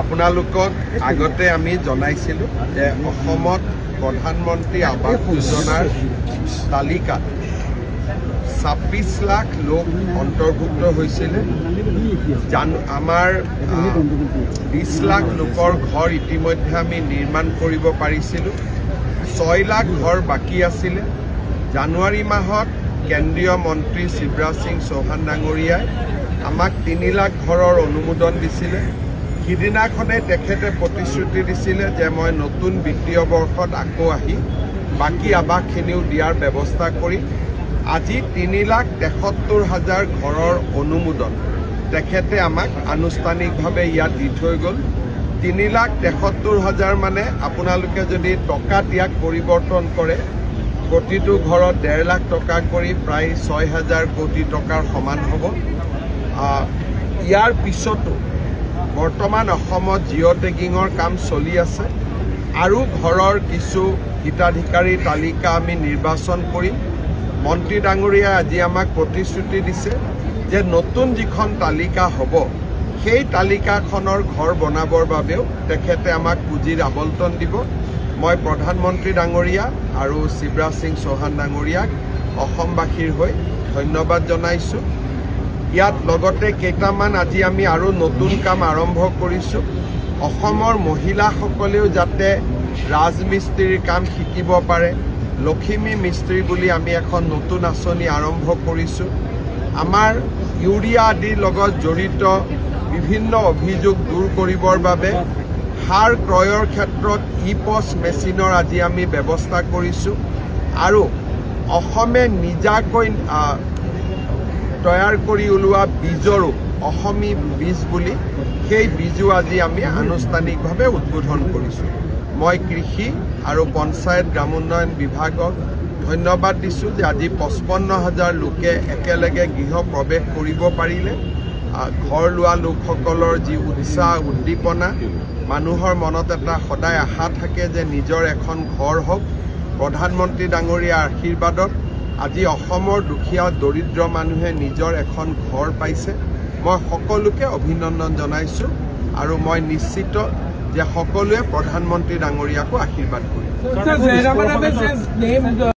আপোনালোকক আগতে আমি জনাইছিলোঁ যে অসমত প্ৰধানমন্ত্ৰী আৱাস যোজনাৰ তালিকাত 26 লাখ লোক অন্তৰ্ভুক্ত হৈছিল। আমাৰ 20 লাখ লোকৰ ঘৰ ইতিমধ্যে আমি নিৰ্মাণ কৰিব পাৰিছিলোঁ। 6 লাখ ঘৰ বাকী আছিল। জানুৱাৰী মাহত কেন্দ্ৰীয় মন্ত্ৰী শিৱৰাজ সিং চৌহান ডাঙৰীয়াই আমাক 3 লাখ ঘৰৰ অনুমোদন দিছিলে। সিদিনাখনে তেখেতে প্ৰতিশ্ৰুতি দিছিলে যে মই নতুন বিত্তীয় বৰ্ষত আকৌ আহি বাকী আৱাসখিনিও দিয়াৰ ব্যৱস্থা কৰিম। আজি 3,73,000 ঘৰৰ অনুমোদন তেখেতে আমাক আনুষ্ঠানিকভাৱে ইয়াত দি থৈ গ'ল। 3,73,000 মানে আপোনালোকে যদি টকা ইয়াক পৰিৱৰ্তন কৰে প্ৰতিটো ঘৰত 1.5 লাখ টকা কৰি প্ৰায় 6,000 কোটি টকাৰ সমান হ'ব। ইয়াৰ পিছতো বৰ্তমান অসমত জিঅ' টেগিঙৰ কাম চলি আছে আৰু ঘৰৰ কিছু হিতাধিকাৰীৰ তালিকা আমি নিৰ্বাচন কৰিম। মন্ত্ৰী ডাঙৰীয়াই আজি আমাক প্ৰতিশ্ৰুতি দিছে যে নতুন যিখন তালিকা হ'ব সেই তালিকাখনৰ ঘৰ বনাবৰ বাবেও তেখেতে আমাক পুঁজিৰ আবণ্টন দিব। মই প্ৰধানমন্ত্ৰী ডাঙৰীয়া আৰু শিৱৰাজ সিং চৌহান ডাঙৰীয়াক অসমবাসীৰ হৈ ধন্যবাদ জনাইছোঁ। ইয়াত লগতে কেইটামান আজি আমি আৰু নতুন কাম আৰম্ভ কৰিছোঁ। অসমৰ মহিলাসকলেও যাতে ৰাজমিস্ত্ৰীৰ কাম শিকিব পাৰে, লখিমী মিস্ত্ৰী বুলি আমি এখন নতুন আঁচনি আৰম্ভ কৰিছোঁ। আমাৰ ইউৰিয়া আদিৰ লগত জড়িত বিভিন্ন অভিযোগ দূৰ কৰিবৰ বাবে সাৰ ক্ৰয়ৰ ক্ষেত্ৰত ই-পছ মেচিনৰ আজি আমি ব্যৱস্থা কৰিছোঁ আৰু অসমে নিজাকৈ তৈয়াৰ কৰি ওলোৱা বীজৰো অসমী বীজ বুলি সেই বীজো আজি আমি আনুষ্ঠানিকভাৱে উদ্বোধন কৰিছোঁ। মই কৃষি আৰু পঞ্চায়ত গ্ৰামোন্নয়ন বিভাগক ধন্যবাদ দিছোঁ যে আজি 55,000 লোকে একেলগে গৃহ প্ৰৱেশ কৰিব পাৰিলে। ঘৰ লোৱা লোকসকলৰ যি উৎসাহ উদ্দীপনা, মানুহৰ মনত এটা সদায় আশা থাকে যে নিজৰ এখন ঘৰ হওক। প্ৰধানমন্ত্ৰী ডাঙৰীয়াৰ আশীৰ্বাদত আজি অসমৰ দুখীয়া দৰিদ্ৰ মানুহে নিজৰ এখন ঘৰ পাইছে। মই সকলোকে অভিনন্দন জনাইছোঁ আৰু মই নিশ্চিত যে সকলোৱে প্ৰধানমন্ত্ৰী ডাঙৰীয়াকো আশীৰ্বাদ কৰিম।